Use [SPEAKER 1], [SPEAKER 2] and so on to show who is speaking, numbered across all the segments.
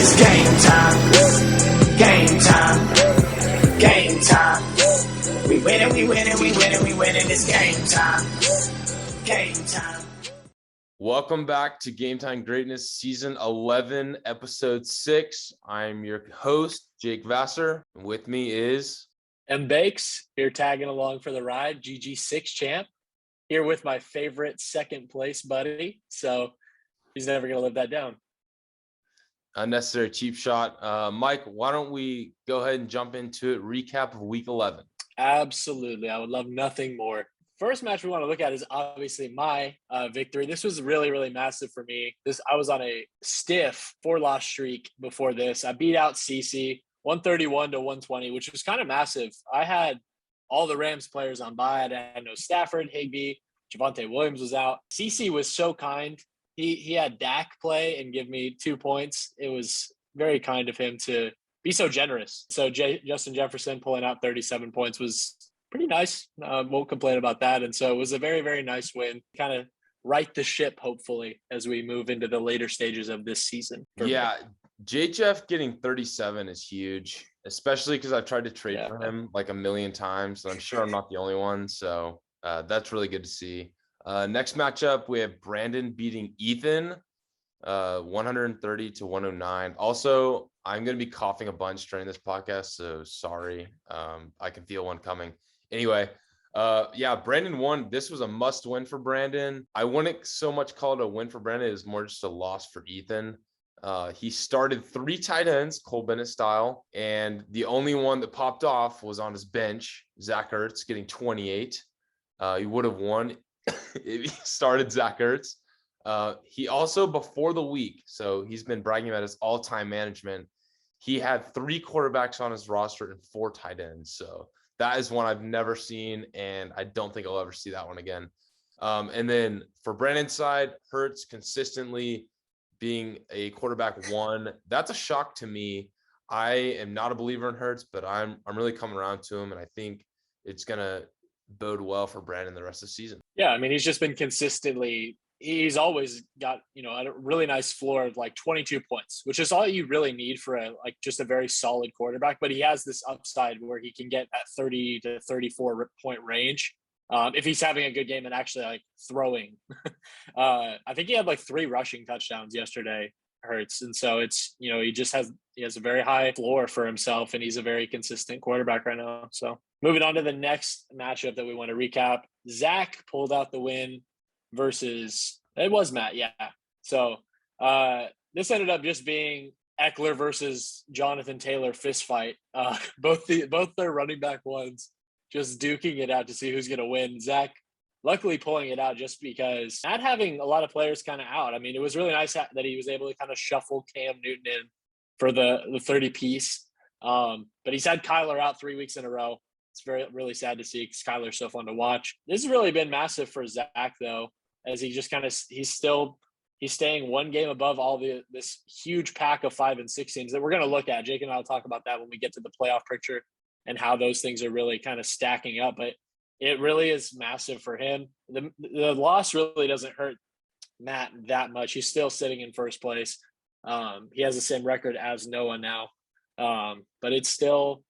[SPEAKER 1] It's game time. Game time. Game time. We winning, we winning, we winning, we winning. It's game time. Game time.
[SPEAKER 2] Welcome back to Game Time Greatness, Season 11, Episode 6. I'm your host, Jake Vassar. And with me is...
[SPEAKER 3] M. Bakes, here tagging along for the ride, GG6 champ. Here with my favorite second place buddy. So he's never going to live that down.
[SPEAKER 2] Unnecessary cheap shot. Mike, why don't we go ahead and jump into it? Recap of Week 11.
[SPEAKER 3] Absolutely. I would love nothing more. First match we want to look at is obviously my victory. This was really, really massive for me. I was on a stiff 4-loss streak before this. I beat out CC 131 to 120, which was kind of massive. I had all the Rams players on bye. I had no Stafford, Higbee, Javonte Williams was out. CC was so kind. He had Dak play and give me 2 points. It was very kind of him to be so generous. So Justin Jefferson pulling out 37 points was pretty nice. Won't complain about that. And so it was a very, very nice win. Kind of right the ship, hopefully, as we move into the later stages of this season.
[SPEAKER 2] Yeah, JJF getting 37 is huge, especially because I've tried to trade for him like a million times. So I'm sure I'm not the only one. So that's really good to see. Next matchup, we have Brandon beating Ethan 130 to 109. Also, I'm going to be coughing a bunch during this podcast, so sorry. I can feel one coming. Anyway, Brandon won. This was a must win for Brandon. I wouldn't so much call it a win for Brandon. It was more just a loss for Ethan. He started 3 tight ends, Cole Bennett style, and the only one that popped off was on his bench, Zach Ertz, getting 28. He would have won if he started Zach Ertz. He also, before the week, so he's been bragging about his all-time management, he had 3 quarterbacks on his roster and 4 tight ends. So that is one I've never seen, and I don't think I'll ever see that one again. And then for Brandon's side, Hurts consistently being a quarterback 1. That's a shock to me. I am not a believer in Hurts, but I'm really coming around to him, and I think it's going to bode well for Brandon the rest of the season.
[SPEAKER 3] Yeah, I mean, he's just been consistently – he's always got, a really nice floor of like 22 points, which is all you really need for just a very solid quarterback. But he has this upside where he can get at 30 to 34 point range if he's having a good game and actually like throwing. I think he had like 3 rushing touchdowns yesterday, Hurts. And so it's, he has a very high floor for himself, and he's a very consistent quarterback right now. So moving on to the next matchup that we want to recap, Zach pulled out the win versus it was Matt. Yeah. So this ended up just being Eckler versus Jonathan Taylor fist fight. Both their running back ones just duking it out to see who's going to win. Zach luckily pulling it out just because not having a lot of players kind of out. I mean, it was really nice that he was able to kind of shuffle Cam Newton in for the 30 piece. But he's had Kyler out 3 weeks in a row. It's really sad to see because Kyler's so fun to watch. This has really been massive for Zach, though, as he just he's staying 1 game above all this huge pack of 5 and 6 teams that we're going to look at. Jake and I will talk about that when we get to the playoff picture and how those things are really kind of stacking up. But it really is massive for him. The loss really doesn't hurt Matt that much. He's still sitting in first place. He has the same record as Noah now. But it's still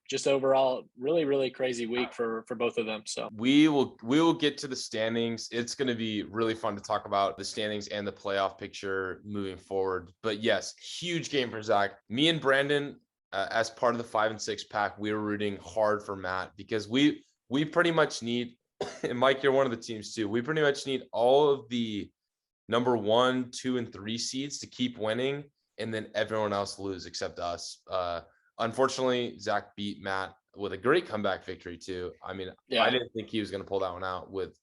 [SPEAKER 3] just overall really, really crazy week for both of them. So
[SPEAKER 2] we will get to the standings. It's going to be really fun to talk about the standings and the playoff picture moving forward. But yes, huge game for Zach. Me and Brandon, as part of the 5 and 6 pack, we were rooting hard for Matt because we pretty much need, and Mike, you're one of the teams too. We pretty much need all of the number 1, 2, and 3 seeds to keep winning, and then everyone else lose except us. Unfortunately, Zach beat Matt with a great comeback victory too. I mean, I didn't think he was going to pull that one out with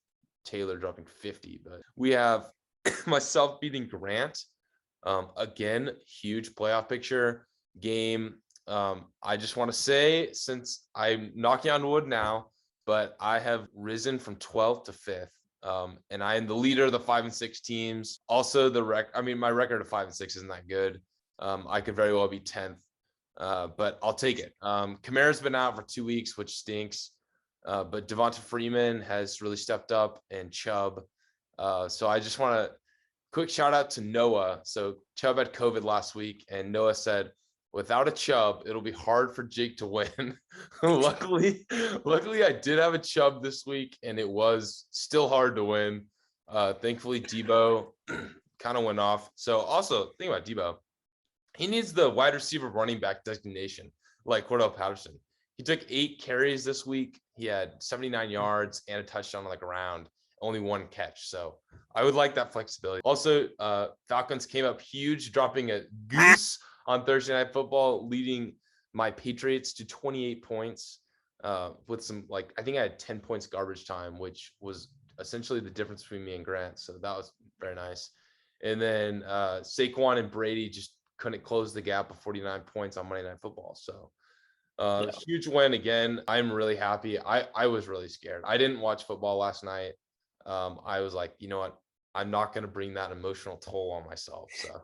[SPEAKER 2] Taylor dropping 50, but we have myself beating Grant. Again, huge playoff picture game. I just want to say, since I'm knocking on wood now, but I have risen from 12th to 5th. And I am the leader of the 5 and 6 teams. Also, my record of 5 and 6 isn't that good. I could very well be 10th. But I'll take it. Kamara's been out for 2 weeks, which stinks. But Devonta Freeman has really stepped up, and Chubb. So I just want to quick shout out to Noah. So Chubb had COVID last week, and Noah said, without a Chubb, it'll be hard for Jake to win. luckily, I did have a Chubb this week, and it was still hard to win. Thankfully, Debo kind of went off. So also, think about Debo. He needs the wide receiver running back designation, like Cordell Patterson. He took 8 carries this week. He had 79 yards and a touchdown on the ground, only 1 catch. So I would like that flexibility. Also, Falcons came up huge, dropping a goose on Thursday Night Football, leading my Patriots to 28 points with some, like, I think I had 10 points garbage time, which was essentially the difference between me and Grant. So that was very nice. And then Saquon and Brady just couldn't close the gap of 49 points on Monday Night Football. So huge win again. I'm really happy. I was really scared. I didn't watch football last night. I was like, you know what? I'm not going to bring that emotional toll on myself. So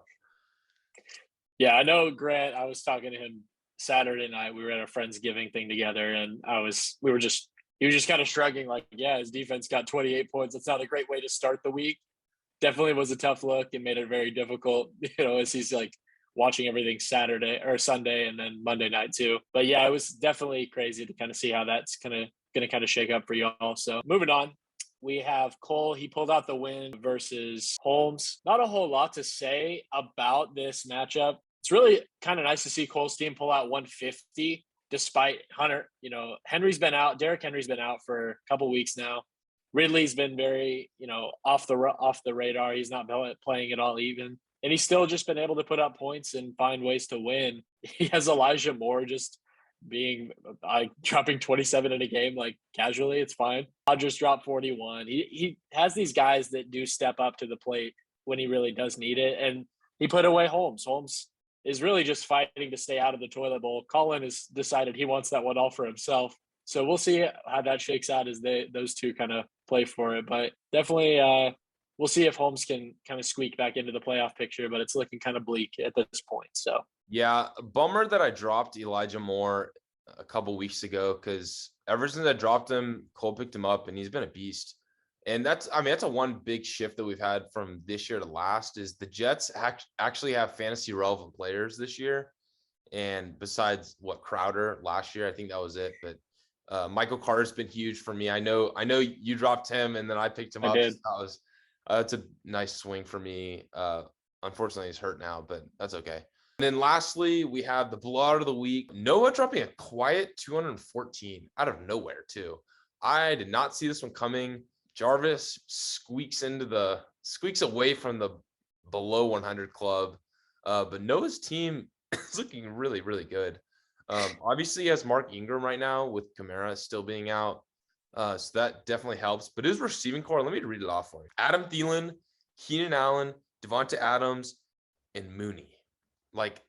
[SPEAKER 3] yeah, I know Grant. I was talking to him Saturday night. We were at a Friendsgiving thing together, and he was just kind of shrugging, like, yeah, his defense got 28 points. That's not a great way to start the week. Definitely was a tough look and made it very difficult, as he's like watching everything Saturday or Sunday and then Monday night too. But yeah, it was definitely crazy to kind of see how that's going to kind of shake up for y'all. So moving on, we have Cole. He pulled out the win versus Holmes. Not a whole lot to say about this matchup. It's really kind of nice to see Cole's team pull out 150 despite Hunter. Henry's been out. Derrick Henry's been out for a couple weeks now. Ridley's been very, off the radar. He's not playing at all even. And he's still just been able to put up points and find ways to win. He has Elijah Moore just dropping 27 in a game, like casually. It's fine. Rodgers dropped 41. He has these guys that do step up to the plate when he really does need it. And he put away Holmes. Holmes is really just fighting to stay out of the toilet bowl. Colin has decided he wants that one all for himself. So we'll see how that shakes out as those two kind of play for it. But definitely we'll see if Holmes can kind of squeak back into the playoff picture, but it's looking kind of bleak at this point. So
[SPEAKER 2] yeah, bummer that I dropped Elijah Moore a couple weeks ago, because ever since I dropped him, Cole picked him up and he's been a beast. And that's a one big shift that we've had from this year to last is the Jets actually have fantasy relevant players this year. And besides Crowder last year, I think that was it. But Michael Carter's been huge for me. I know you dropped him and then I picked him up.
[SPEAKER 3] Did.
[SPEAKER 2] So that's a nice swing for me. Unfortunately, he's hurt now, but that's okay. And then lastly, we have the blowout of the week. Noah dropping a quiet 214 out of nowhere too. I did not see this one coming. Jarvis squeaks away from the below 100 club. But Noah's team is looking really, really good. Obviously he has Mark Ingram right now with Kamara still being out. So that definitely helps. But his receiving core, let me read it off for you. Adam Thielen, Keenan Allen, Devonta Adams, and Mooney. Like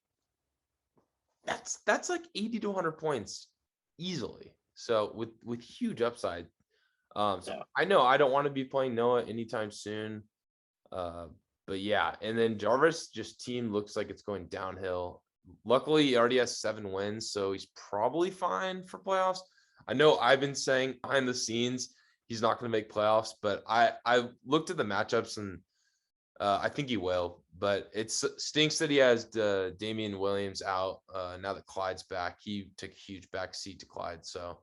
[SPEAKER 2] that's like 80 to 100 points easily. So with huge upside. So I know I don't want to be playing Noah anytime soon. But yeah, and then Jarvis team looks like it's going downhill. Luckily, he already has 7 wins, so he's probably fine for playoffs. I know I've been saying behind the scenes he's not going to make playoffs, but I looked at the matchups and I think he will. But it stinks that he has Damian Williams out now that Clyde's back. He took a huge backseat to Clyde, so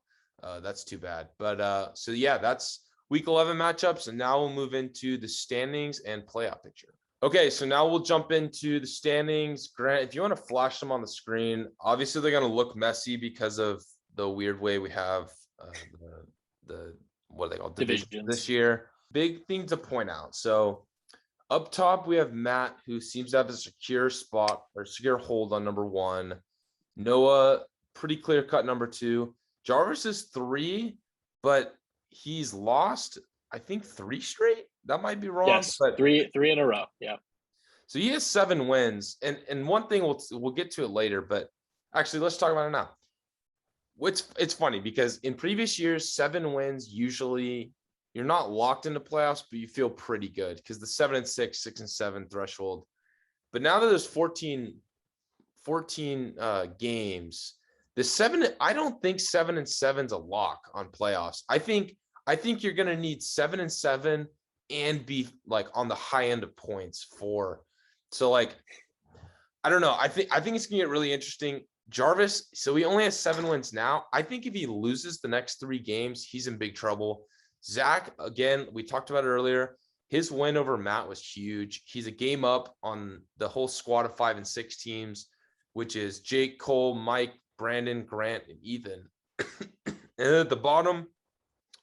[SPEAKER 2] that's too bad. But so yeah, that's Week 11 matchups, and now we'll move into the standings and playoff picture. Okay, so now we'll jump into the standings. Grant, if you want to flash them on the screen, obviously they're going to look messy because of the weird way we have the what are they called, divisions this year. Big thing to point out. So up top, we have Matt, who seems to have a secure spot or secure hold on number 1. Noah, pretty clear cut number 2. Jarvis is 3, but he's lost, I think, 3 straight. That might be wrong.
[SPEAKER 3] Yes,
[SPEAKER 2] but
[SPEAKER 3] 3 in a row. Yeah.
[SPEAKER 2] So he has 7 wins. And one thing we'll get to it later, but actually let's talk about it now. It's funny because in previous years, 7 wins, usually you're not locked into playoffs, but you feel pretty good because the 7 and 6, 6 and 7 threshold. But now that there's 14 games, the 7, I don't think 7 and 7's a lock on playoffs. I think you're going to need 7 and 7 and be like on the high end of points for. So like, I don't know. I think it's gonna get really interesting. Jarvis, so he only has 7 wins now. I think if he loses the next 3 games, he's in big trouble. Zach, again, we talked about it earlier. His win over Matt was huge. He's a game up on the whole squad of 5 and 6 teams, which is Jake, Cole, Mike, Brandon, Grant, and Ethan. And at the bottom,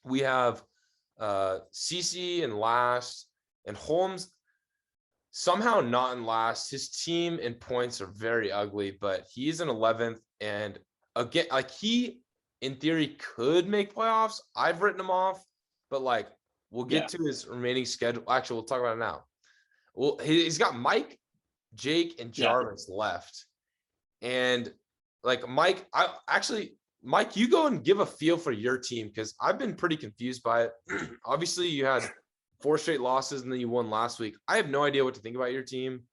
[SPEAKER 2] we have CC in last, and Holmes somehow not in last. His team in points are very ugly, but he's in 11th. And again, like he, in theory, could make playoffs. I've written him off, but like we'll get to his remaining schedule. Actually, we'll talk about it now. Well, he's got Mike, Jake, and Jarvis left. And like Mike, Mike, you go and give a feel for your team because I've been pretty confused by it. Obviously, you had 4 straight losses and then you won last week. I have no idea what to think about your team.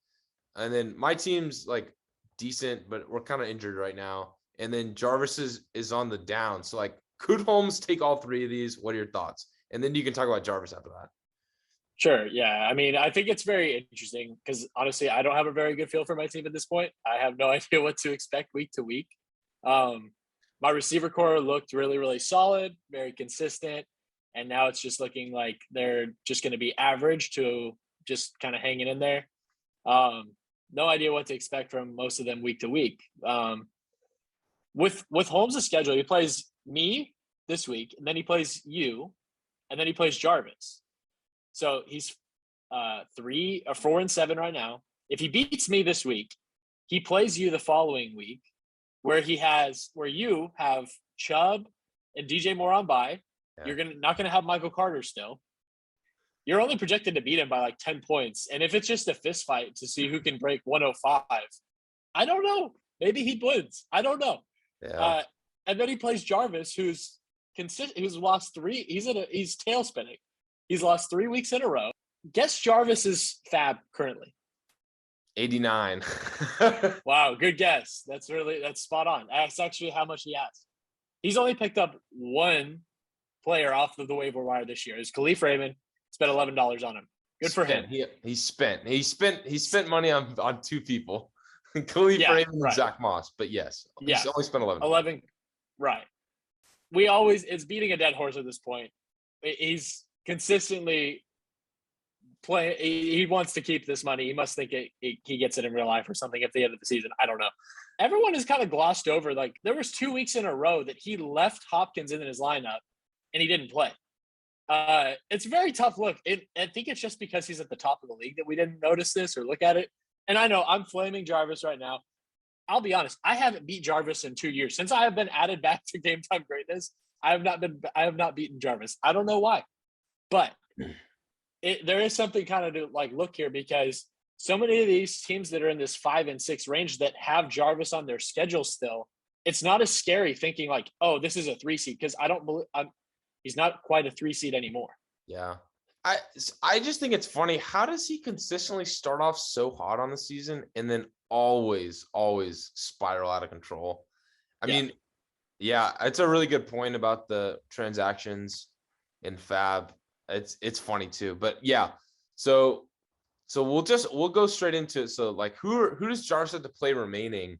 [SPEAKER 2] And then my team's like decent, but we're kind of injured right now. And then Jarvis is on the down. So like, could Holmes take all 3 of these? What are your thoughts? And then you can talk about Jarvis after that.
[SPEAKER 3] Sure. Yeah. I mean, I think it's very interesting because honestly, I don't have a very good feel for my team at this point. I have no idea what to expect week to week. My receiver core looked really, really solid, very consistent. And now it's just looking like they're just going to be average to just kind of hanging in there. No idea what to expect from most of them week to week. With Holmes' schedule, he plays me this week, and then he plays you, and then he plays Jarvis. So he's 4-7 right now. If he beats me this week, he plays you the following week, where you have Chubb and DJ Moore on bye. Yeah. You're not gonna have Michael Carter still. You're only projected to beat him by like 10 points. And if it's just a fist fight to see who can break 105, I don't know. Maybe he wins. I don't know.
[SPEAKER 2] Yeah.
[SPEAKER 3] And then he plays Jarvis, who's lost 3. He's tail spinning. He's lost 3 weeks in a row. Guess Jarvis's fab currently.
[SPEAKER 2] 89.
[SPEAKER 3] Wow, good guess. That's spot on. That's actually how much he has. He's only picked up 1 player off of the waiver wire this year. It's Khalif Raymond. Spent $11 on him. Good for him.
[SPEAKER 2] He spent money on 2 people. Khalif Raymond and Zach Moss. But yes, he's only spent 11.
[SPEAKER 3] 11. Right. It's beating a dead horse at this point. He's consistently playing. He wants to keep this money. He must think he gets it in real life or something at the end of the season. I don't know. Everyone has kind of glossed over. Like there was 2 weeks in a row that he left Hopkins in his lineup and he didn't play. It's a very tough look. I think it's just because he's at the top of the league that we didn't notice this or look at it. And I know I'm flaming Jarvis right now. I'll be honest. I haven't beat Jarvis in 2 years. Since I have been added back to Game Time Greatness, I have not beaten Jarvis. I don't know why, but there is something kind of to like look here because so many of these teams that are in this 5 and 6 range that have Jarvis on their schedule still, it's not as scary thinking like, oh, this is a 3 seed because I don't believe he's not quite a 3 seed anymore.
[SPEAKER 2] Yeah. I just think it's funny. How does he consistently start off so hot on the season and then always spiral out of control? I mean, yeah, it's a really good point about the transactions in Fab. It's funny too, but yeah. So we'll go straight into it. So like, who does Jarvis have to play remaining?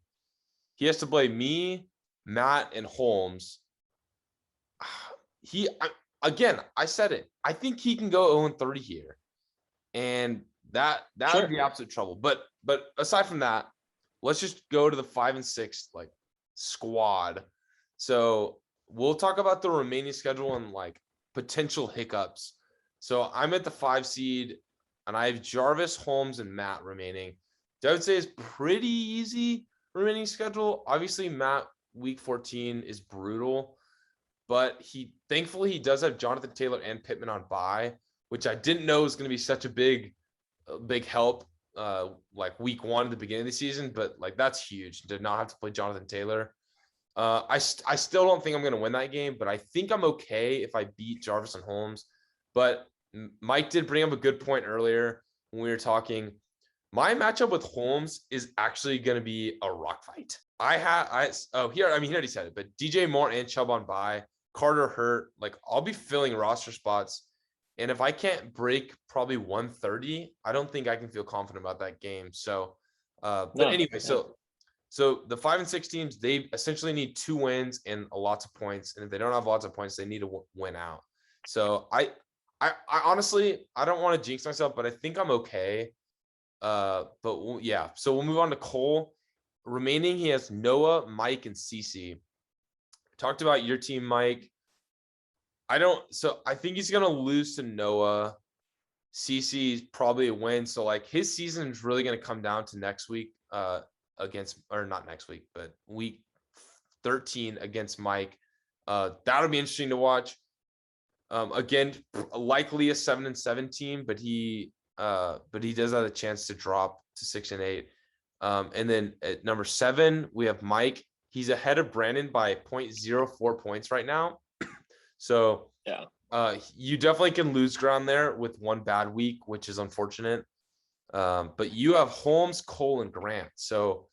[SPEAKER 2] He has to play me, Matt, and Holmes. I said it. I think he can go 0-30 here, and that would be absolute trouble. But aside from that, let's just go to the 5 and 6 like squad. So we'll talk about the remaining schedule and like potential hiccups. So I'm at the 5 seed, and I have Jarvis, Holmes, and Matt remaining. I would say it's pretty easy remaining schedule. Obviously, Matt week 14 is brutal. But thankfully he does have Jonathan Taylor and Pittman on bye, which I didn't know was going to be such a big help like week 1 at the beginning of the season. But like that's huge to not have to play Jonathan Taylor. I still don't think I'm going to win that game, but I think I'm okay if I beat Jarvis and Holmes. But Mike did bring up a good point earlier when we were talking. My matchup with Holmes is actually going to be a rock fight. He already said it, but DJ Moore and Chubb on bye. Carter hurt. Like I'll be filling roster spots, And if I can't break probably 130, I don't think I can feel confident about that game. So, so the 5 and 6 teams, they essentially need 2 wins and lots of points. And if they don't have lots of points, they need to win out. So I honestly, I don't want to jinx myself, but I think I'm okay. Yeah. So we'll move on to Cole. Remaining, he has Noah, Mike, and CC. Talked about your team, Mike. I think he's gonna lose to Noah. CC is probably a win. So like his season is really gonna come down to next week, not next week, but week 13 against Mike. That'll be interesting to watch. Again, likely a 7 and 7 team, but he does have a chance to drop to 6 and 8. And then at number 7, we have Mike. He's ahead of Brandon by 0.04 points right now. So
[SPEAKER 3] yeah,
[SPEAKER 2] you definitely can lose ground there with one bad week, which is unfortunate. But you have Holmes, Cole, and Grant. So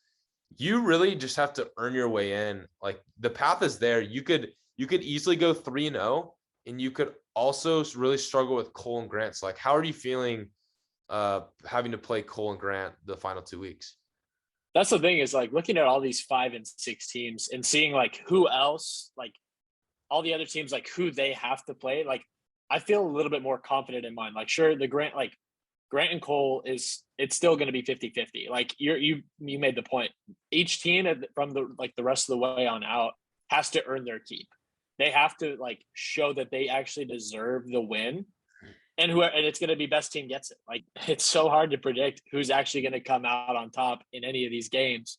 [SPEAKER 2] you really just have to earn your way in. Like the path is there. You could easily go 3-0, and you could also really struggle with Cole and Grant. So like, how are you feeling having to play Cole and Grant the final 2 weeks?
[SPEAKER 3] That's the thing, is like looking at all these 5 and 6 teams and seeing like who else, like all the other teams, like who they have to play. Like I feel a little bit more confident in mine. Like sure, the Grant and Cole it's still going to be 50-50. Like you made the point. Each team from the rest of the way on out has to earn their keep. They have to like show that they actually deserve the win. And it's going to be best team gets it. Like it's so hard to predict who's actually going to come out on top in any of these games.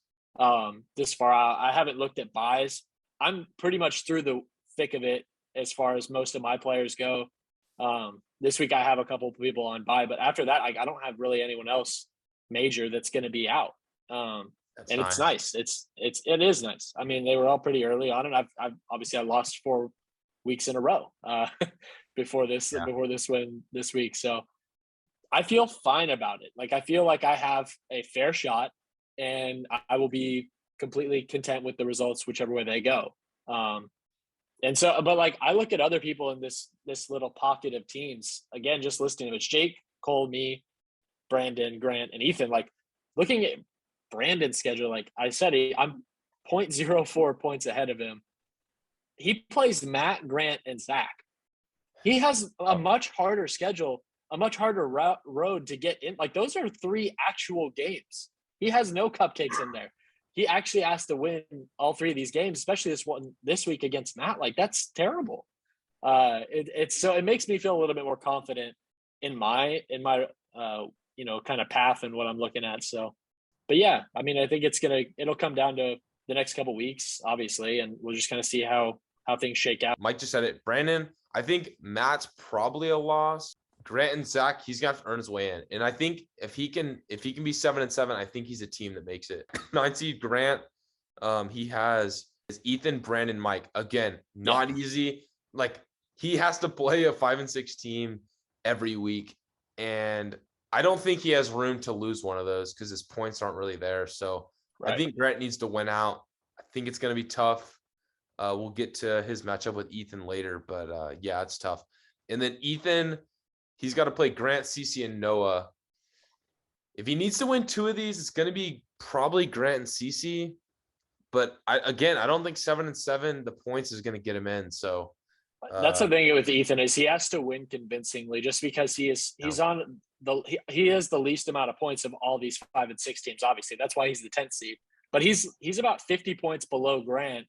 [SPEAKER 3] This far out, I haven't looked at buys. I'm pretty much through the thick of it as far as most of my players go. This week I have a couple of people on buy, but after that, I don't have really anyone else major that's going to be out. And it's nice. It is nice. I mean, they were all pretty early on, and I've obviously I lost 4 weeks in a row before this win this week. So I feel fine about it. Like I feel like I have a fair shot, and I will be completely content with the results whichever way they go. And so, but like I look at other people in this little pocket of teams, again, just listing them. It's Jake, Cole, me, Brandon, Grant, and Ethan. Like looking at Brandon's schedule, like I said, I'm 0.04 points ahead of him. He plays Matt, Grant, and Zach. He has a much harder schedule, a much harder road to get in. Like those are 3 actual games. He has no cupcakes in there. He actually has to win all 3 of these games, especially this week against Matt. Like that's terrible. It makes me feel a little bit more confident in my kind of path and what I'm looking at. So, but yeah, I mean, I think it'll come down to the next couple weeks, obviously, and we'll just kind of see how things shake out.
[SPEAKER 2] Mike just said it. Brandon, I think Matt's probably a loss. Grant and Zach, he's got to earn his way in. And I think if he can be 7 and 7, I think he's a team that makes it. 9 seed Grant, he has Ethan, Brandon, Mike. Again, not easy. Like he has to play a 5 and 6 team every week. And I don't think he has room to lose one of those because his points aren't really there. So I think Grant needs to win out. I think it's going to be tough. We'll get to his matchup with Ethan later, but yeah, it's tough. And then Ethan, he's got to play Grant, CC, and Noah. If he needs to win 2 of these, it's going to be probably Grant and CC. But I don't think 7 and 7, the points is going to get him in. So
[SPEAKER 3] that's the thing with Ethan is he has to win convincingly just because he has the least amount of points of all these 5 and 6 teams. Obviously, that's why he's the 10th seed. But he's about 50 points below Grant.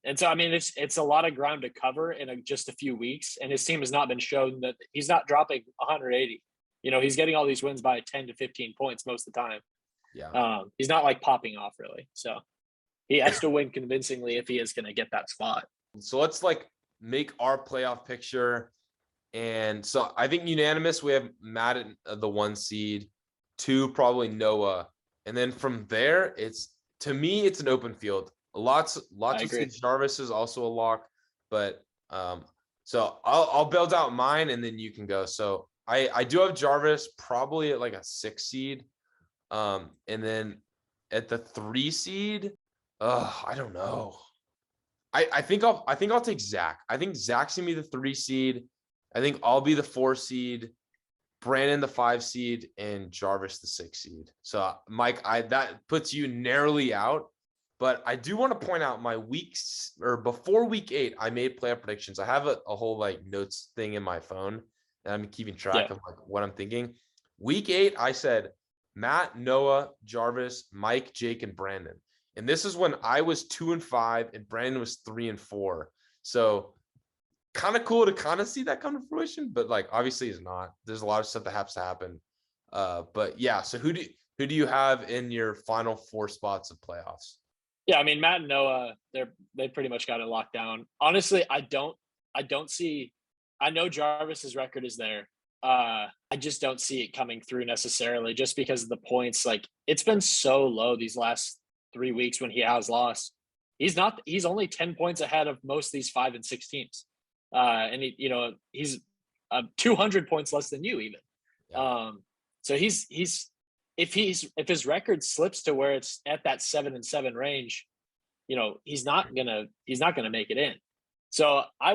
[SPEAKER 3] And so I mean it's a lot of ground to cover in just a few weeks, and his team has not been shown that he's not dropping 180. He's getting all these wins by 10 to 15 points most of the time.
[SPEAKER 2] Yeah.
[SPEAKER 3] He's not like popping off really. So he has to win convincingly if he is going to get that spot.
[SPEAKER 2] So let's like make our playoff picture. And so I think unanimous, we have Matt at the 1 seed, 2 probably Noah. And then from there, to me, it's an open field. Lots of Jarvis is also a lock, but so I'll build out mine and then you can go. So I do have Jarvis probably at like a 6 seed. And then at the 3 seed, I don't know. I think I'll take Zach. I think Zach's gonna be the 3 seed. I think I'll be the 4 seed, Brandon the 5 seed, and Jarvis the 6 seed. So Mike, that puts you narrowly out. But I do want to point out my weeks or before week 8, I made playoff predictions. I have a whole like notes thing in my phone, and I'm keeping track of like what I'm thinking. Week 8, I said Matt, Noah, Jarvis, Mike, Jake, and Brandon. And this is when I was 2-5 and Brandon was 3-4. So kind of cool to kind of see that come to fruition, but like obviously it's not. There's a lot of stuff that has to happen. But yeah, so who do you have in your final 4 spots of playoffs?
[SPEAKER 3] Yeah, I mean Matt and Noah, they pretty much got it locked down. Honestly, I don't see. I know Jarvis's record is there. I just don't see it coming through necessarily, just because of the points. Like it's been so low these last 3 weeks when he has lost. He's only 10 points ahead of most of these 5 and 6 teams. And he's 200 points less than you even. Yeah. So if his record slips to where it's at that 7-7 range, he's not gonna make it in. So I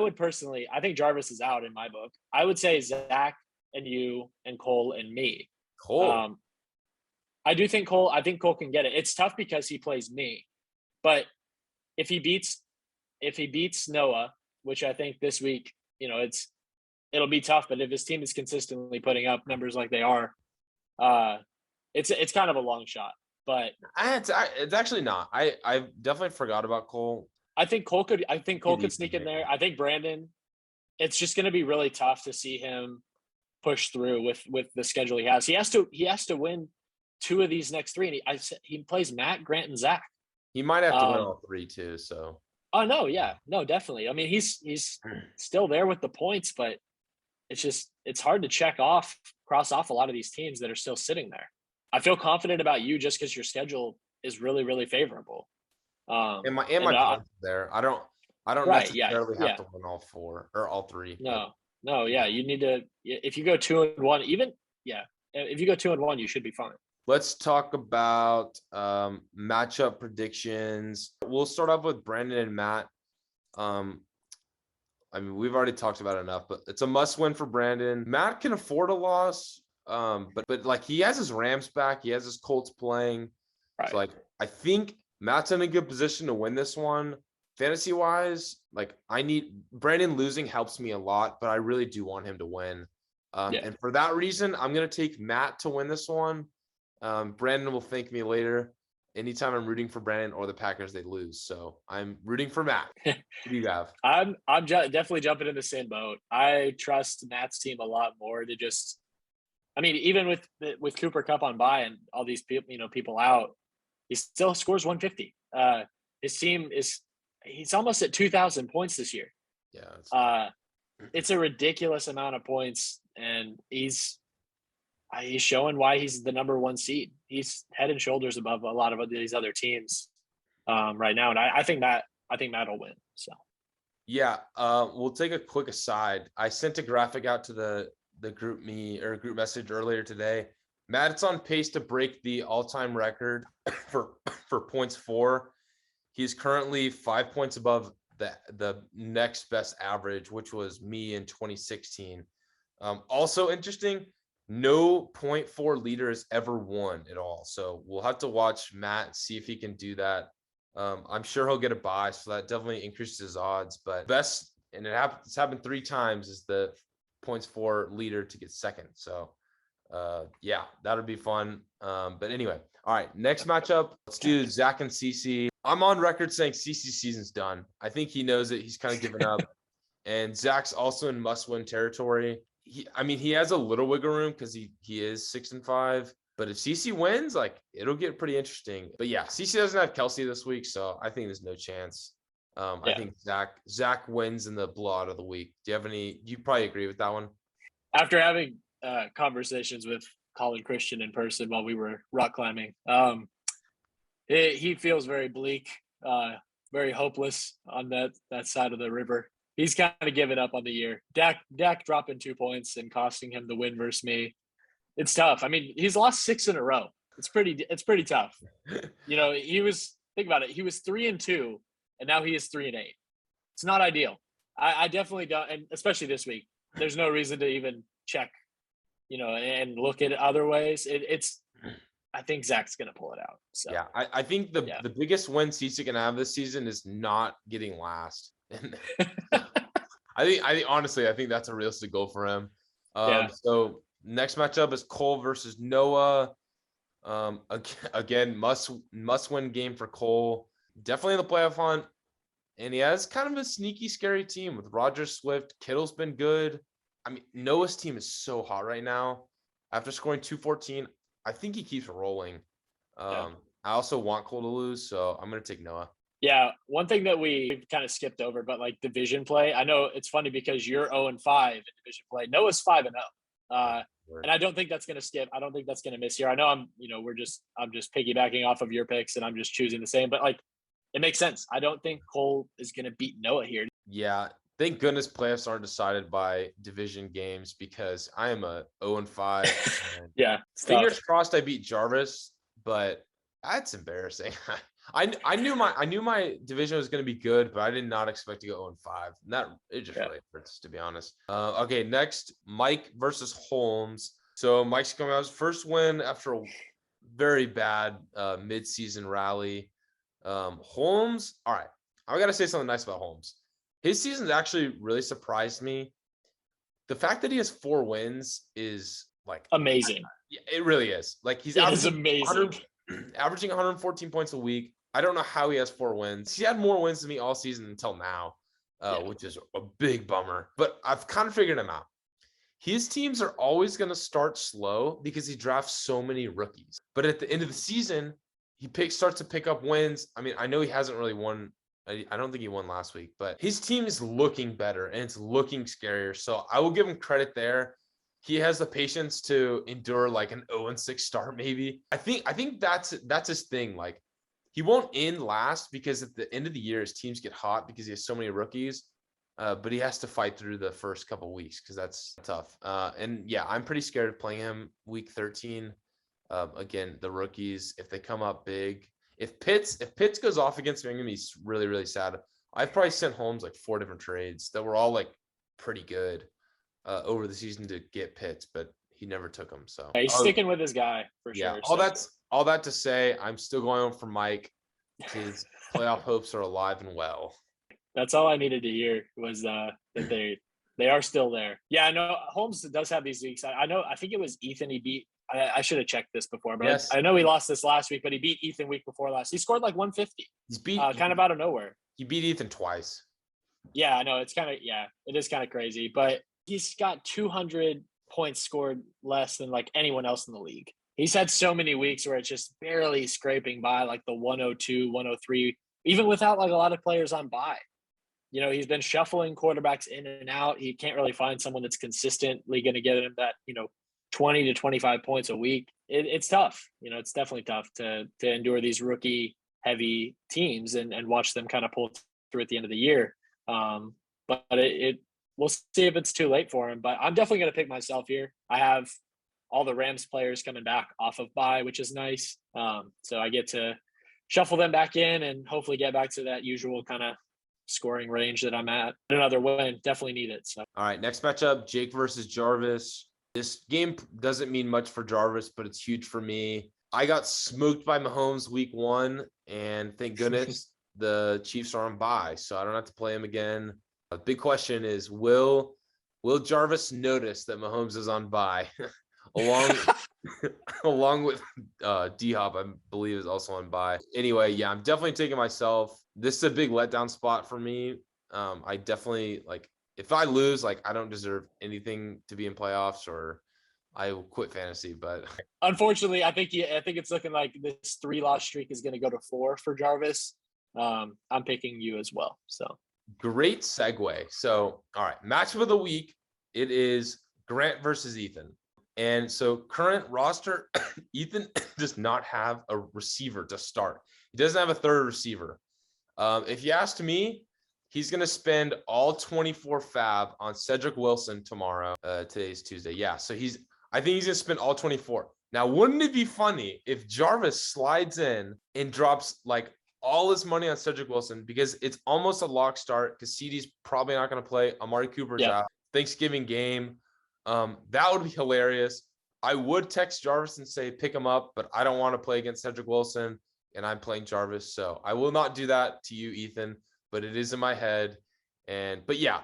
[SPEAKER 3] think Jarvis is out in my book. I would say Zach and you and Cole and me.
[SPEAKER 2] Cole.
[SPEAKER 3] I think Cole can get it. It's tough because he plays me, but if he beats Noah, which I think this week, it'll be tough. But if his team is consistently putting up numbers like they are, it's kind of a long shot. But
[SPEAKER 2] it's actually not. I definitely forgot about Cole.
[SPEAKER 3] I think Cole could sneak in there. I think Brandon. It's just going to be really tough to see him push through with the schedule he has. He has to win 2 of these next 3, and he plays Matt, Grant, and Zach.
[SPEAKER 2] He might have to win all 3 too. So.
[SPEAKER 3] Oh no, yeah, no, definitely. I mean, he's still there with the points, but it's hard to cross off a lot of these teams that are still sitting there. I feel confident about you just because your schedule is really, really favorable.
[SPEAKER 2] And my points there. I don't necessarily have to win all 4 or all 3.
[SPEAKER 3] No, yeah, you need to. If you go 2-1, if you go 2-1, you should be fine.
[SPEAKER 2] Let's talk about matchup predictions. We'll start off with Brandon and Matt. I mean, we've already talked about it enough, but it's a must win for Brandon. Matt can afford a loss, but like he has his Rams back. He has his Colts playing. Right. So like I think Matt's in a good position to win this one. Fantasy wise, like Brandon losing helps me a lot, but I really do want him to win. And for that reason, I'm going to take Matt to win this one. Brandon will thank me later. Anytime I'm rooting for Brandon or the Packers, they lose. So I'm rooting for Matt. Who do you have?
[SPEAKER 3] I'm definitely jumping in the same boat. I trust Matt's team a lot more to just. I mean, even with Cooper Kupp on bye and all these people out, he still scores 150. His team he's almost at 2,000 points this year.
[SPEAKER 2] Yeah.
[SPEAKER 3] It's a ridiculous amount of points, and he's showing why he's the number 1 seed. He's head and shoulders above a lot of these other teams right now, and I think Matt will win. So,
[SPEAKER 2] yeah, we'll take a quick aside. I sent a graphic out to the group message earlier today. Matt's on pace to break the all-time record for points for. He's currently 5 points above the next best average, which was me in 2016. Also interesting. No 0.4 leader has ever won at all. So we'll have to watch Matt, see if he can do that. I'm sure he'll get a bye, so that definitely increases his odds. But best, and it's happened 3 times, is the 0.4 leader to get second. So yeah, that'll be fun. But anyway, all right, next matchup. Let's do Zach and CC. I'm on record saying CC's season's done. I think he knows it. He's kind of given up. And Zach's also in must-win territory. He has a little wiggle room because he is 6-5. But if CC wins, like it'll get pretty interesting. But yeah, CC doesn't have Kelsey this week, so I think there's no chance. I think Zach wins in the blowout of the week. Do you have any? You probably agree with that one.
[SPEAKER 3] After having conversations with Colin Christian in person while we were rock climbing, he feels very bleak, very hopeless on that side of the river. He's kind of given up on the year. Dak dropping 2 points and costing him the win versus me. It's tough. I mean, he's lost 6 in a row. It's pretty tough. Think about it. He was 3-2, and now he is 3-8. It's not ideal. I definitely don't, and especially this week. there's no reason to even check, and look at other ways. I think Zach's going to pull it out. So
[SPEAKER 2] yeah, I think the biggest win CC can have this season is not getting last. I think honestly, I think that's a realistic goal for him. So next matchup is Cole versus Noah. Again, must win game for Cole. Definitely in the playoff hunt. And he has kind of a sneaky, scary team with Roger Swift. Kittle's been good. I mean, Noah's team is so hot right now. After scoring 214, I think he keeps rolling. I also want Cole to lose, so I'm going to take Noah.
[SPEAKER 3] Yeah, one thing that we kind of skipped over, but like division play, I know it's funny because you're 0-5 in division play. Noah's 5-0. And I don't think that's going to skip. I don't think that's going to miss here. I know I'm just piggybacking off of your picks and I'm just choosing the same, but like it makes sense. I don't think Cole is going to beat Noah here.
[SPEAKER 2] Yeah. Thank goodness playoffs aren't decided by division games because I am a 0-5.
[SPEAKER 3] Yeah.
[SPEAKER 2] Fingers crossed I beat Jarvis, but that's embarrassing. I knew my division was going to be good, but I did not expect to go 0-5. And that it just really hurts, to be honest. Okay, next, Mike versus Holmes. So Mike's coming out his first win after a very bad mid-season rally. Holmes, all right, I got to say something nice about Holmes. His season's actually really surprised me. The fact that he has 4 wins is like
[SPEAKER 3] amazing.
[SPEAKER 2] It really is. Like he's
[SPEAKER 3] amazing.
[SPEAKER 2] Averaging 114 points a week. I don't know how he has 4 wins. He had more wins than me all season until now, which is a big bummer. But I've kind of figured him out. His teams are always going to start slow because he drafts so many rookies. But at the end of the season, he starts to pick up wins. I mean, I know he hasn't really won. I don't think he won last week, but his team is looking better and it's looking scarier. So I will give him credit there. He has the patience to endure like an 0-6 start, maybe. I think that's his thing. Like he won't end last because at the end of the year, his teams get hot because he has so many rookies. But he has to fight through the first couple of weeks because that's tough. And yeah, I'm pretty scared of playing him week 13. Again, the rookies, if they come up big, if Pitts goes off against me, I'm gonna be really, really sad. I've probably sent Holmes like 4 different trades that were all like pretty good over the season to get Pitts, but he never took them. So
[SPEAKER 3] he's sticking with his guy for sure.
[SPEAKER 2] Yeah, all that to say, I'm still going on for Mike. His playoff hopes are alive and well.
[SPEAKER 3] That's all I needed to hear was that they are still there. Yeah, I know Holmes does have these weeks. I think it was Ethan he beat. I should have checked this before, but yes. I know he lost this last week, but he beat Ethan week before last. He scored like 150.
[SPEAKER 2] He's beat
[SPEAKER 3] kind of out of nowhere.
[SPEAKER 2] He beat Ethan twice.
[SPEAKER 3] Yeah, I know. It is kind of crazy, but he's got 200 points scored less than like anyone else in the league. He's had so many weeks where it's just barely scraping by like the 102, 103, even without like a lot of players on bye. He's been shuffling quarterbacks in and out. He can't really find someone that's consistently going to get him that, 20 to 25 points a week. It's tough. It's definitely tough to endure these rookie heavy teams and watch them kind of pull through at the end of the year. But we'll see if it's too late for him, but I'm definitely going to pick myself here. I have all the Rams players coming back off of bye, which is nice. So I get to shuffle them back in and hopefully get back to that usual kind of scoring range that I'm at. Another win, definitely need it. So
[SPEAKER 2] all right, next matchup, Jake versus Jarvis. This game doesn't mean much for Jarvis, but it's huge for me. I got smoked by Mahomes week 1, and thank goodness the Chiefs are on bye, so I don't have to play him again. The big question is, will Jarvis notice that Mahomes is on bye? along with D-Hop, I believe, is also on bye. Anyway, yeah, I'm definitely taking myself. This is a big letdown spot for me. I definitely if I lose, I don't deserve anything to be in playoffs, or I will quit fantasy. But
[SPEAKER 3] unfortunately, I think it's looking like this 3-loss streak is going to go to 4 for Jarvis. I'm picking you as well. So
[SPEAKER 2] great segue. So, all right, matchup of the week. It is Grant versus Ethan. And so current roster, Ethan does not have a receiver to start. He doesn't have a third receiver. If you asked me, he's going to spend all 24 fab on Cedric Wilson tomorrow. Today's Tuesday. Yeah. So I think he's going to spend all 24. Now, wouldn't it be funny if Jarvis slides in and drops all his money on Cedric Wilson because it's almost a lock start because CD's probably not going to play. Amari Cooper's out. Thanksgiving game. That would be hilarious. I would text Jarvis and say pick him up, but I don't want to play against Cedric Wilson, and I'm playing Jarvis, so I will not do that to you, Ethan. But it is in my head, but yeah,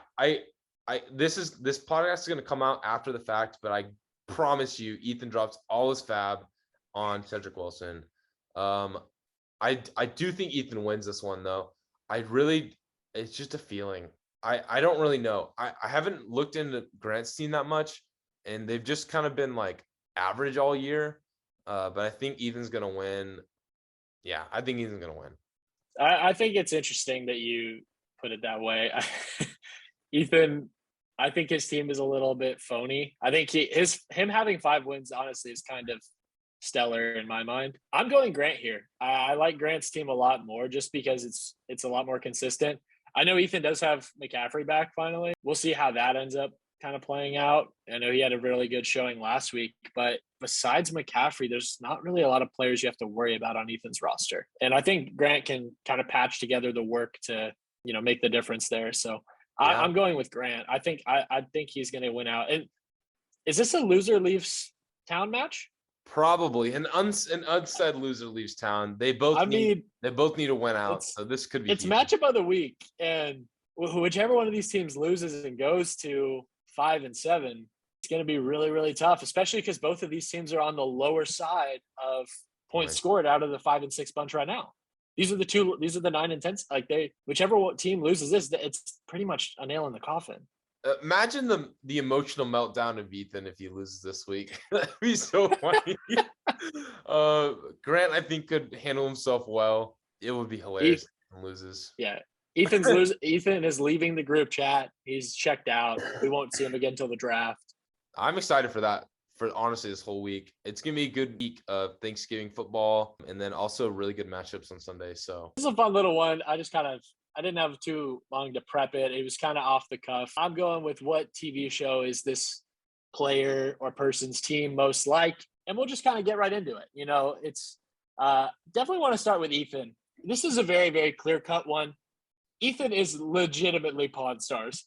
[SPEAKER 2] this podcast is going to come out after the fact, but I promise you, Ethan drops all his fab on Cedric Wilson. I do think Ethan wins this one though. It's just a feeling. I don't really know. I haven't looked into Grant's team that much, and they've just kind of been like average all year. But I think Ethan's gonna win. Yeah, I think Ethan's gonna win.
[SPEAKER 3] I think it's interesting that you put it that way. Ethan, I think his team is a little bit phony. I think him having 5 wins, honestly, is kind of stellar in my mind. I'm going Grant here. I like Grant's team a lot more just because it's a lot more consistent. I know Ethan does have McCaffrey back finally. We'll see how that ends up kind of playing out. I know he had a really good showing last week, but besides McCaffrey, there's not really a lot of players you have to worry about on Ethan's roster. And I think Grant can kind of patch together the work to, make the difference there. So yeah. I'm going with Grant. I think he's going to win out. And is this a loser leaves town match?
[SPEAKER 2] Probably an unsaid loser leaves town. They both need to win out. So this could be.
[SPEAKER 3] It's matchup of the week, and whichever one of these teams loses and goes to 5 and 7, it's going to be really, really tough. Especially because both of these teams are on the lower side of points scored out of the 5 and 6 bunch right now. These are the 9 and 10. Like whichever team loses this, it's pretty much a nail in the coffin.
[SPEAKER 2] Imagine the emotional meltdown of Ethan if he loses this week. That'd be so funny. Grant, I think, could handle himself well. It would be hilarious if he loses.
[SPEAKER 3] Yeah. Ethan is leaving the group chat. He's checked out. We won't see him again until the draft.
[SPEAKER 2] I'm excited for that. For honestly, this whole week, it's gonna be a good week of Thanksgiving football, and then also really good matchups on Sunday. So
[SPEAKER 3] this is a fun little one. I didn't have too long to prep it. It was kind of off the cuff. I'm going with what TV show is this player or person's team most like, and we'll just kind of get right into it. It's definitely want to start with Ethan. This is a very, very clear-cut one. Ethan is legitimately Pawn Stars.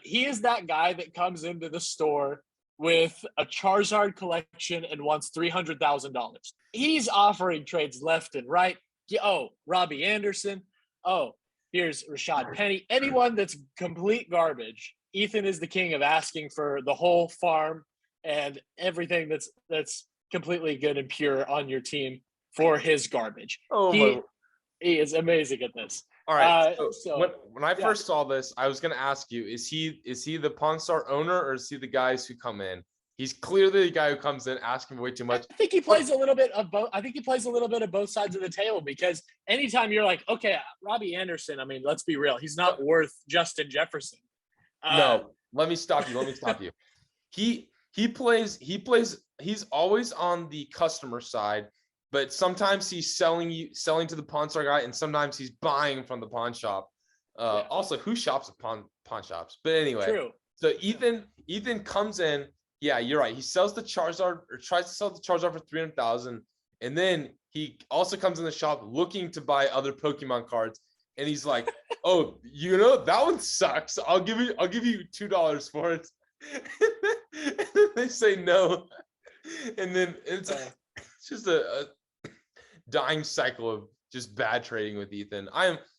[SPEAKER 3] He is that guy that comes into the store with a Charizard collection and wants $300,000. He's offering trades left and right. Oh, Robbie Anderson. Oh, here's Rashad Penny. Anyone that's complete garbage. Ethan is the king of asking for the whole farm and everything that's completely good and pure on your team for his garbage. He is amazing at this.
[SPEAKER 2] All right. So when I first saw this, I was going to ask you: is he the Pawn Star owner, or is he the guys who come in? He's clearly the guy who comes in asking way too much.
[SPEAKER 3] I think he plays a little bit of both. I think he plays a little bit of both sides of the table, because anytime you're like, okay, Robbie Anderson, I mean, let's be real, he's not worth Justin Jefferson.
[SPEAKER 2] No, let me stop you. He's always on the customer side, but sometimes he's selling to the pawn store guy, and sometimes he's buying from the pawn shop. Also, who shops at pawn shops? But anyway,
[SPEAKER 3] true.
[SPEAKER 2] So Ethan comes in. Yeah, you're right. He sells the Charizard, or tries to sell the Charizard for $300,000, and then he also comes in the shop looking to buy other Pokemon cards, and he's like, "Oh, that one sucks. I'll give you $2 for it." And then they say no, and then it's just a dying cycle of just bad trading with Ethan.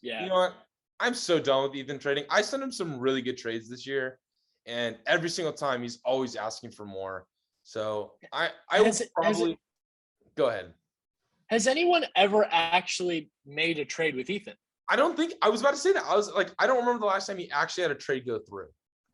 [SPEAKER 2] You know what? I'm so done with Ethan trading. I sent him some really good trades this year, and every single time he's always asking for more. So I will probably go ahead.
[SPEAKER 3] Has anyone ever actually made a trade with Ethan?
[SPEAKER 2] I don't think. I was about to say that. I was like, I don't remember the last time he actually had a trade go through.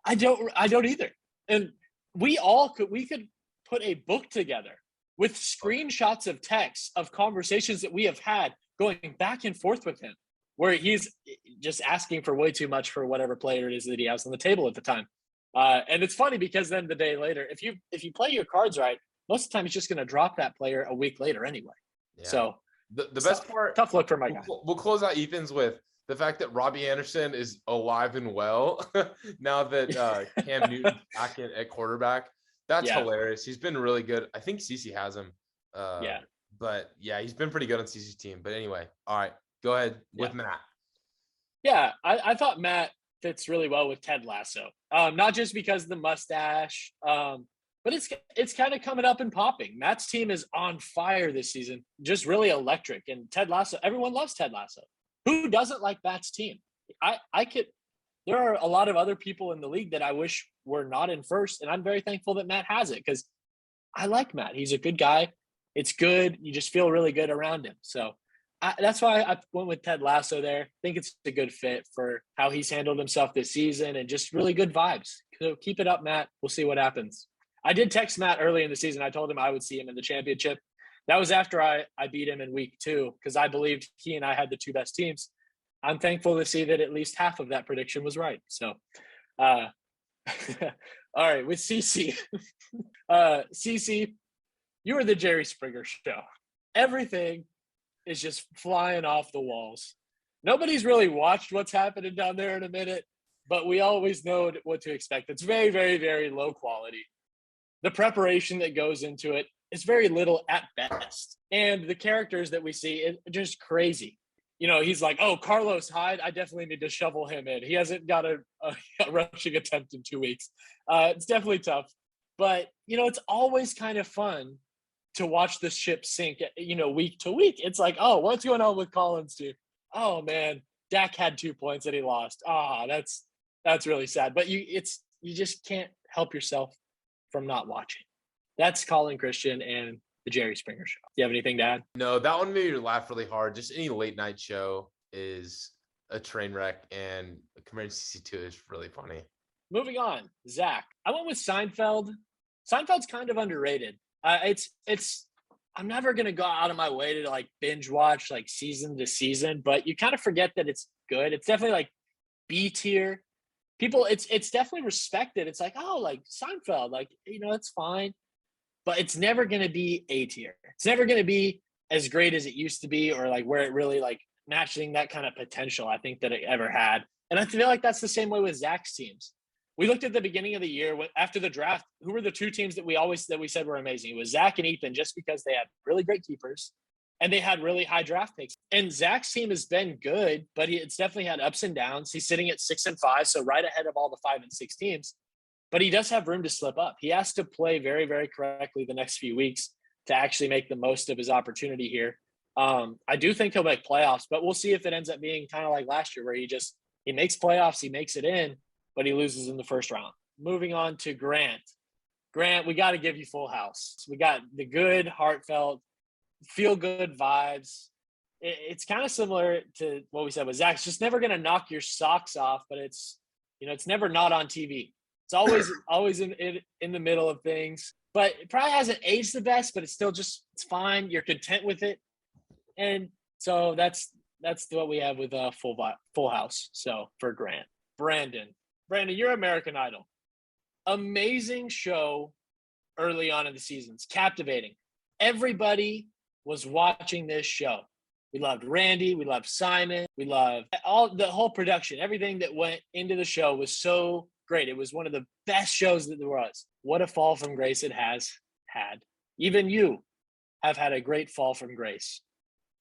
[SPEAKER 3] I don't either. And we could put a book together with screenshots of texts of conversations that we have had going back and forth with him, where he's just asking for way too much for whatever player it is that he has on the table at the time. And it's funny because then the day later, if you play your cards right, most of the time he's just going to drop that player a week later anyway. Yeah. So
[SPEAKER 2] the best part,
[SPEAKER 3] tough look for my guy.
[SPEAKER 2] We'll close out Ethan's with the fact that Robbie Anderson is alive and well now that Cam Newton's back at quarterback. That's hilarious. He's been really good. I think CeCe has him. But yeah, he's been pretty good on CeCe's team. But anyway, all right, go ahead with Matt.
[SPEAKER 3] Yeah, I thought Matt fits really well with Ted Lasso. Not just because of the mustache, but it's kind of coming up and popping. Matt's team is on fire this season, just really electric. And Ted Lasso, everyone loves Ted Lasso. Who doesn't like Matt's team? There are a lot of other people in the league that I wish were not in first, and I'm very thankful that Matt has it because I like Matt. He's a good guy. It's good. You just feel really good around him. So that's why I went with Ted Lasso there. I think it's a good fit for how he's handled himself this season and just really good vibes. So keep it up, Matt. We'll see what happens. I did text Matt early in the season. I told him I would see him in the championship. That was after I beat him in week 2 because I believed he and I had the 2 best teams. I'm thankful to see that at least half of that prediction was right. So, all right, with CC. CC, you are the Jerry Springer show. Everything is just flying off the walls. Nobody's really watched what's happening down there in a minute, but we always know what to expect. It's very, very, very low quality. The preparation that goes into it is very little at best. And the characters that we see are just crazy. You know, he's like, oh, Carlos Hyde, I definitely need to shovel him in. He hasn't got a rushing attempt in 2 weeks. It's definitely tough. But, you know, it's always kind of fun to watch the ship sink, you know, week to week. It's like, oh, what's going on with Collins' team? Oh, man, Dak had 2 points that he lost. That's really sad. But you just can't help yourself from not watching. That's Colin Christian and the Jerry Springer show. Do you have anything to add?
[SPEAKER 2] No, that one made me laugh really hard. Just any late night show is a train wreck, and Commander CC2 is really funny.
[SPEAKER 3] Moving on, Zach. I went with Seinfeld. Seinfeld's kind of underrated. I'm never gonna go out of my way to like binge watch like season to season, but you kind of forget that it's good. It's definitely like B tier. People, it's definitely respected. It's like, oh, like Seinfeld, like, you know, it's fine. But it's never going to be A tier. It's never going to be as great as it used to be or like where it really like matching that kind of potential I think that it ever had. And I feel like that's the same way with Zach's teams. We looked at the beginning of the year after the draft, who were the 2 teams that we said were amazing? It was Zach and Ethan just because they had really great keepers and they had really high draft picks. And Zach's team has been good, but it's definitely had ups and downs. He's sitting at 6 and 5, so right ahead of all the 5 and 6 teams. But he does have room to slip up. He has to play very, very correctly the next few weeks to actually make the most of his opportunity here. I do think he'll make playoffs, but we'll see if it ends up being kind of like last year where he makes playoffs, he makes it in, but he loses in the first round. Moving on to Grant. Grant, we got to give you full house. We got the good, heartfelt, feel-good vibes. It's kind of similar to what we said with Zach. It's just never going to knock your socks off, but it's never not on TV. It's always in the middle of things, but it probably hasn't aged the best, but it's still it's fine. You're content with it. And so that's what we have with Full House. So for Grant, Brandon, you're American Idol. Amazing show early on in the seasons, captivating. Everybody was watching this show. We loved Randy. We loved Simon. We loved the whole production. Everything that went into the show was so great. It was one of the best shows that there was. What a fall from grace it has had. Even you have had a great fall from grace.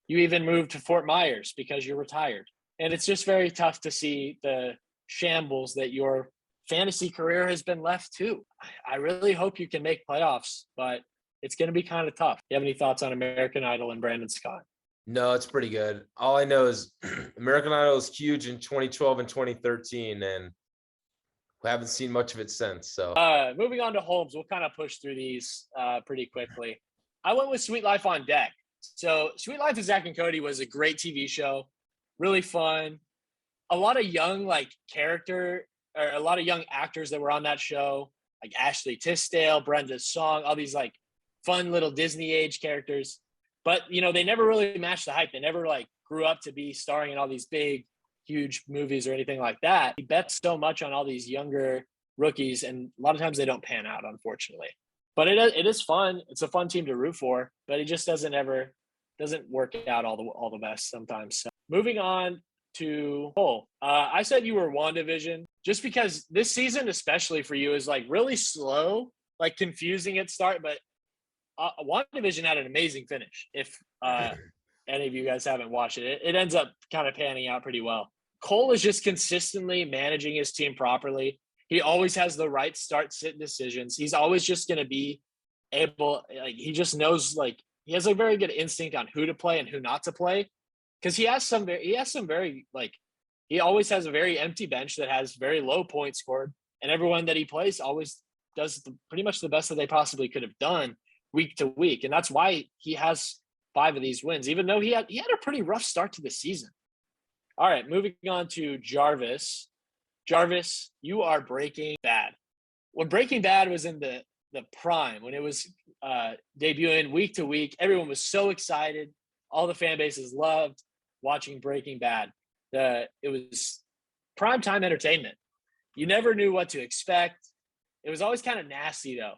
[SPEAKER 3] You even moved to Fort Myers because you're retired. And it's just very tough to see the shambles that your fantasy career has been left to. I really hope you can make playoffs, but it's going to be kind of tough. You have any thoughts on American Idol and Brandon Scott?
[SPEAKER 2] No, it's pretty good. All I know is American Idol is huge in 2012 and 2013, and we haven't seen much of it since. So
[SPEAKER 3] moving on to Holmes, we'll kind of push through these pretty quickly. I went with Sweet Life on Deck. So Sweet Life of Zach and Cody was a great TV show, really fun. A lot of young a lot of young actors that were on that show, like Ashley Tisdale, Brenda Song, all these like fun little Disney age characters. But, you know, they never really matched the hype. They never like grew up to be starring in all these big, huge movies or anything like that. He bets so much on all these younger rookies, and a lot of times they don't pan out, unfortunately. But it is fun. It's a fun team to root for, but it just doesn't work out all the best sometimes. So moving on to Cole. I said you were WandaVision just because this season, especially for you, is like really slow, like confusing at start, but WandaVision had an amazing finish. If any of you guys haven't watched it, it ends up kind of panning out pretty well. Cole is just consistently managing his team properly. He always has the right start, sit decisions. He's always just going to be able, like, he just knows, like, he has a very good instinct on who to play and who not to play. Because he always has a very empty bench that has very low points scored. And everyone that he plays always does pretty much the best that they possibly could have done week to week. And that's why he has 5 of these wins, even though he had a pretty rough start to the season. All right, moving on to Jarvis. Jarvis, you are Breaking Bad. When Breaking Bad was in the prime, when it was debuting week to week, everyone was so excited. All the fan bases loved watching Breaking Bad. It was primetime entertainment. You never knew what to expect. It was always kind of nasty, though.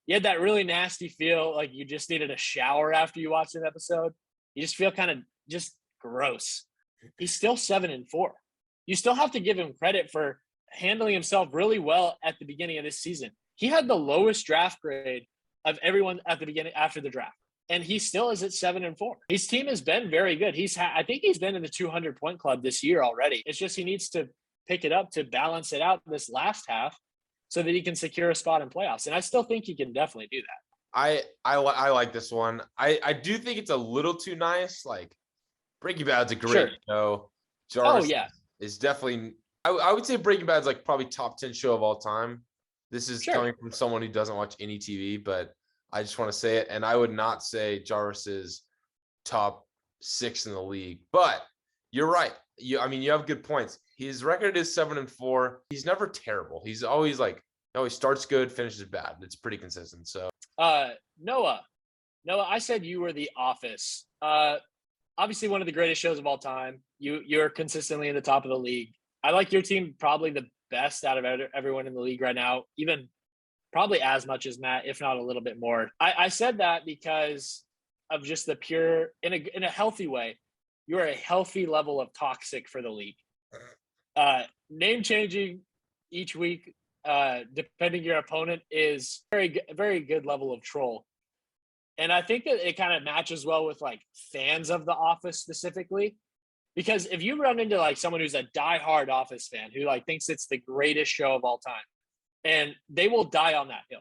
[SPEAKER 3] You had that really nasty feel like you just needed a shower after you watched an episode. You just feel kind of just gross. He's still 7-4. You still have to give him credit for handling himself really well at the beginning of this season. He had the lowest draft grade of everyone at the beginning after the draft, and he still is at 7-4. His team has been very good. I think he's been in the 200-point club this year already. It's just he needs to pick it up to balance it out this last half so that he can secure a spot in playoffs. And I still think he can definitely do that.
[SPEAKER 2] I like this one. I do think it's a little too nice. Like, Breaking Bad's a great show. Jarvis is definitely. I would say Breaking Bad's like probably top 10 show of all time. This is coming from someone who doesn't watch any TV, but I just want to say it. And I would not say Jarvis is top 6 in the league. But you're right. You have good points. His record is 7-4. He's never terrible. He's always starts good, finishes bad. It's pretty consistent. So
[SPEAKER 3] Noah, I said you were The Office. Obviously one of the greatest shows of all time. You're consistently in the top of the league. I like your team probably the best out of everyone in the league right now, even probably as much as Matt, if not a little bit more. I said that because of just the pure, in a healthy way, you're a healthy level of toxic for the league. Name changing each week, depending your opponent, is very good level of troll. And I think that it kind of matches well with like fans of The Office specifically, because if you run into like someone who's a diehard Office fan who like thinks it's the greatest show of all time, and they will die on that hill.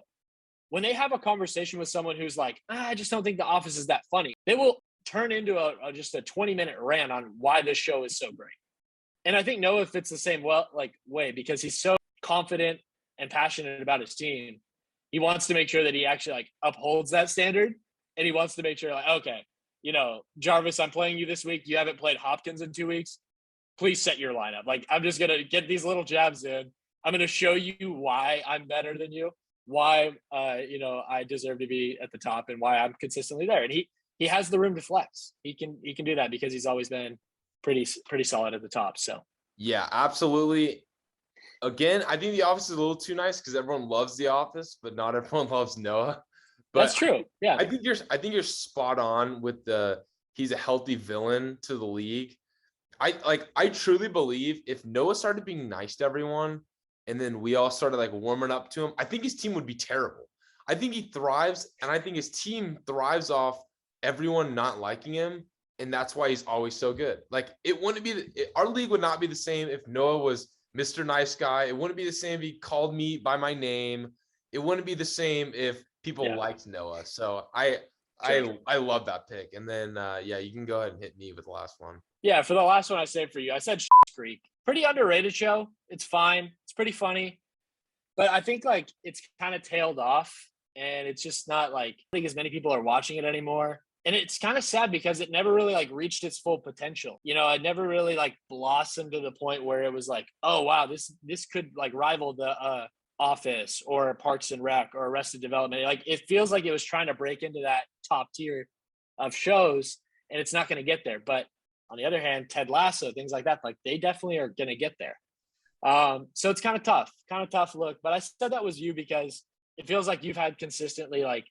[SPEAKER 3] When they have a conversation with someone who's like, I just don't think The Office is that funny, they will turn into just a 20-minute rant on why this show is so great. And I think Noah fits the same way, because he's so confident and passionate about his team. He wants to make sure that he actually like upholds that standard. And he wants to make sure, like, okay, Jarvis, I'm playing you this week. You haven't played Hopkins in 2 weeks. Please set your lineup. Like, I'm just going to get these little jabs in. I'm going to show you why I'm better than you, why, I deserve to be at the top, and why I'm consistently there. And he has the room to flex. He can do that because he's always been pretty solid at the top. So, yeah,
[SPEAKER 2] absolutely. Again, I think The Office is a little too nice because everyone loves The Office, but not everyone loves Noah. But
[SPEAKER 3] that's true. Yeah.
[SPEAKER 2] I think you're spot on with he's a healthy villain to the league. I truly believe if Noah started being nice to everyone and then we all started like warming up to him, I think his team would be terrible. I think he thrives, and I think his team thrives off everyone not liking him, and that's why he's always so good. Like, it wouldn't be our league would not be the same if Noah was Mr. Nice Guy. It wouldn't be the same if he called me by my name. It wouldn't be the same if people liked Noah. So I love that pick. And then you can go ahead and hit me with the last one.
[SPEAKER 3] Yeah, for the last one I saved for you, I said Creek. Pretty underrated show. It's fine. It's pretty funny. But I think like it's kind of tailed off, and it's just not like I think as many people are watching it anymore. And it's kind of sad because it never really like reached its full potential. It never really like blossomed to the point where it was like, oh wow, this could like rival the Office or Parks and Rec or Arrested Development. Like, it feels like it was trying to break into that top tier of shows, and it's not going to get there. But on the other hand, Ted Lasso, things like that, like they definitely are going to get there. So it's kind of tough look. But I said that was you because it feels like you've had consistently like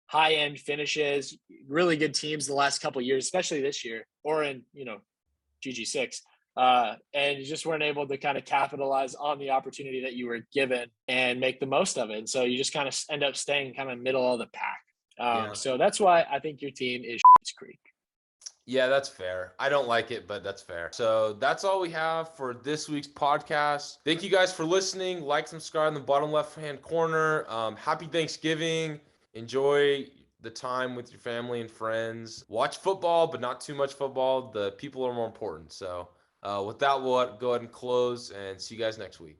[SPEAKER 3] high-end finishes, really good teams the last couple of years, especially this year or in, GG6. And you just weren't able to kind of capitalize on the opportunity that you were given and make the most of it. And so you just kind of end up staying kind of middle of the pack. So that's why I think your team is Creek.
[SPEAKER 2] Yeah, that's fair. I don't like it, but that's fair. So that's all we have for this week's podcast. Thank you guys for listening. Like, subscribe in the bottom left-hand corner. Happy Thanksgiving. Enjoy the time with your family and friends. Watch football, but not too much football. The people are more important. So with that, we'll go ahead and close and see you guys next week.